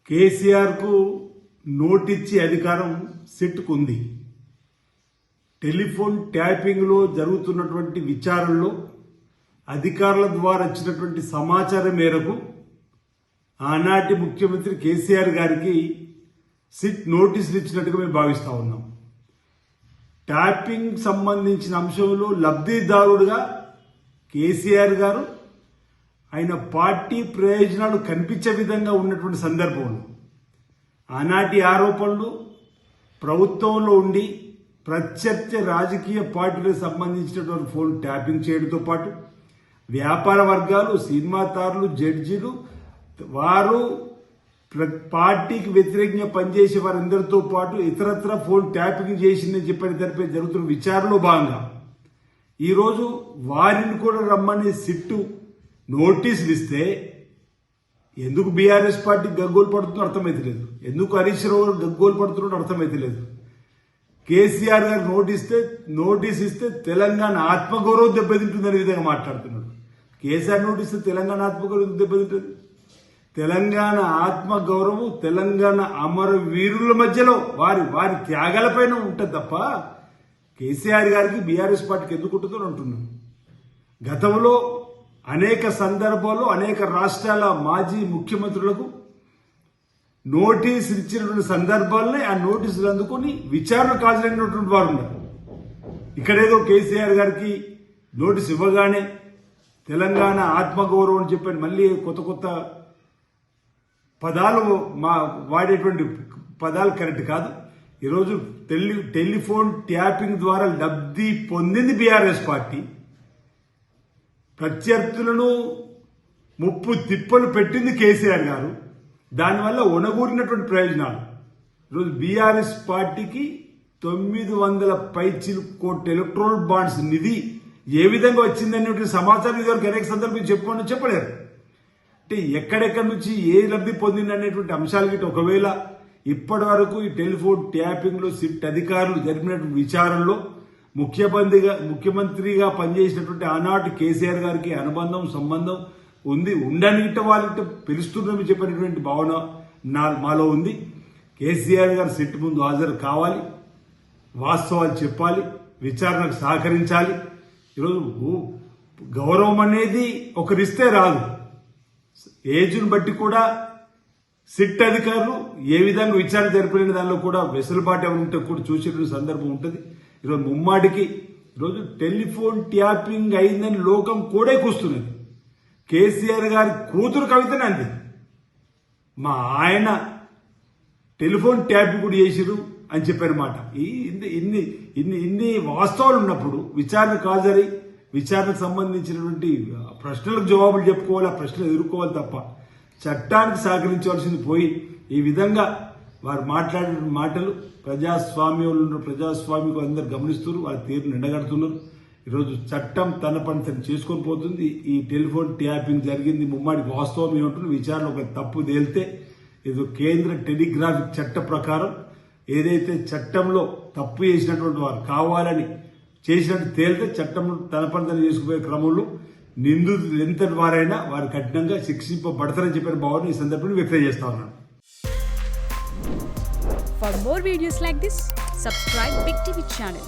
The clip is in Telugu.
కేసీఆర్కు నోటిచ్చే అధికారం సిట్కు ఉంది. టెలిఫోన్ ట్యాపింగ్లో జరుగుతున్నటువంటి విచారణలో అధికారుల ద్వారా వచ్చినటువంటి సమాచారం మేరకు ఆనాటి ముఖ్యమంత్రి కేసీఆర్ గారికి సిట్ నోటీసులు ఇచ్చినట్టుగా మేము భావిస్తా ఉన్నాం. ట్యాపింగ్ సంబంధించిన అంశంలో లబ్ధిదారుడుగా కేసీఆర్ గారు ఆయన పార్టీ ప్రయోజనాలు కనిపించే విధంగా ఉన్నటువంటి సందర్భంలో ఆనాటి ఆరోపణలు ప్రభుత్వంలో ఉండి ప్రత్యర్థి రాజకీయ పార్టీలకు సంబంధించినటువంటి ఫోన్ ట్యాపింగ్ చేయడంతో పాటు వ్యాపార వర్గాలు, సినిమా తారులు, జడ్జీలు వారు పార్టీకి వ్యతిరేకంగా పనిచేసే వారందరితో పాటు ఇతరత్ర ఫోన్ ట్యాపింగ్ చేసిందని చెప్పని దానిపై జరుగుతున్న విచారణలో భాగంగా ఈరోజు వారిని కూడా రమ్మని సిట్టు నోటీసులు ఇస్తే ఎందుకు బీఆర్ఎస్ పార్టీ గగ్గోలు పడుతుందో అర్థమైతలేదు, ఎందుకు హరీష్ రావు గారు గగ్గోలు పడుతున్నాడో అర్థమైతలేదు. కేసీఆర్ గారు నోటీస్ ఇస్తే తెలంగాణ ఆత్మగౌరవం దెబ్బతింటుందనే విధంగా మాట్లాడుతున్నాడు. కేసీఆర్ నోటీస్ ఇస్తే తెలంగాణ ఆత్మగౌరవం దెబ్బతింటుంది. తెలంగాణ ఆత్మగౌరవం తెలంగాణ అమరవీరుల మధ్యలో వారి త్యాగాలపైన ఉంటుంది తప్ప కేసీఆర్ గారికి బీఆర్ఎస్ పార్టీకి ఎందుకు ఉంటుందో అంటున్నాను. గతంలో అనేక సందర్భాల్లో అనేక రాష్ట్రాల మాజీ ముఖ్యమంత్రులకు నోటీసులు ఇచ్చినటువంటి సందర్భాలనే ఆ నోటీసులు అందుకుని విచారణకు హాజరైనటువంటి వారు ఉన్నారు. ఇక్కడేదో కేసీఆర్ గారికి నోటీసు ఇవ్వగానే తెలంగాణ ఆత్మగౌరవం అని చెప్పని మళ్ళీ కొత్త పదాలు వాడేటువంటి పదాలు కరెక్ట్ కాదు. ఈరోజు టెలిఫోన్ ట్యాపింగ్ ద్వారా లబ్ధి పొందింది బీఆర్ఎస్ పార్టీ. ప్రత్యర్థులను ముప్పు తిప్పలు పెట్టింది కేసీఆర్ గారు. దానివల్ల ఒనగూరినటువంటి ప్రయోజనాలు ఈరోజు బీఆర్ఎస్ పార్టీకి 900 పైచిలుకోట్ల ఎలక్ట్రల్ బాండ్స్ నిధి ఏ విధంగా వచ్చిందనేటువంటి సమాచారం ఇదివరకు అనేక సందర్భాలు చెప్పలేరు. అంటే ఎక్కడెక్కడి నుంచి ఏ లబ్ధి పొందింది అనేటువంటి అంశాలు గిట్ట ఒకవేళ ఇప్పటి వరకు ఈ టెలిఫోన్ ట్యాపింగ్ లో సిట్ అధికారులు జరిపినటువంటి విచారణలో ముఖ్యమంత్రిగా పనిచేసినటువంటి ఆనాటి కేసీఆర్ గారికి అనుబంధం సంబంధం ఉండని వాళ్ళకి పిలుస్తున్నామని చెప్పినటువంటి భావన మాలో ఉంది. కేసీఆర్ గారు సిట్ ముందు హాజరు కావాలి, వాస్తవాలు చెప్పాలి, విచారణకు సహకరించాలి. ఈరోజు గౌరవం అనేది ఒకరిస్తే రాదు. ఏజ్ను బట్టి కూడా సిట్ అధికారులు ఏ విధంగా విచారణ జరిపిన దానిలో కూడా వెసులుబాటు ఉంటే కూడా చూసేటువంటి సందర్భం ఉంటుంది. ఈరోజు ముమ్మాటికి ఈరోజు టెలిఫోన్ ట్యాపింగ్ అయిందని లోకం కూడా కూస్తున్నది. కేసీఆర్ గారి కూతురు కవితనే అంది, మా ఆయన టెలిఫోన్ ట్యాపింగ్ కూడా చేసిరు అని చెప్పారన్నమాట. ఇన్ని వాస్తవాలు ఉన్నప్పుడు విచారణకు హాజరై విచారణకు సంబంధించినటువంటి ప్రశ్నలకు జవాబులు చెప్పుకోవాలి, ఆ ప్రశ్నలు ఎదుర్కోవాలి తప్ప చట్టానికి సహకరించవలసింది పోయి ఈ విధంగా వారు మాట్లాడిన మాటలు ప్రజాస్వామికు అందరు గమనిస్తున్నారు, వాళ్ళ తీరును ఎండగడుతున్నారు. ఈరోజు చట్టం తన పని తను చేసుకొని పోతుంది. ఈ టెలిఫోన్ ట్యాపింగ్ జరిగింది ముమ్మాడి వాస్తవం ఏమంటుంది విచారణ ఒక తప్పు తేలితే ఇది కేంద్ర టెలిగ్రాఫిక్ చట్ట ప్రకారం ఏదైతే చట్టంలో తప్పు చేసినటువంటి వారు కావాలని చేసినట్టు తేలితే చట్టం తన పని తను చేసుకుపోయే క్రమంలో నిందితులు ఎంతటి వారైనా వారు కఠినంగా శిక్షింపబడతారని చెప్పిన భావన ఈ సందర్భంలో వ్యక్తం చేస్తా ఉన్నాను. For more videos like this, subscribe Big TV channel.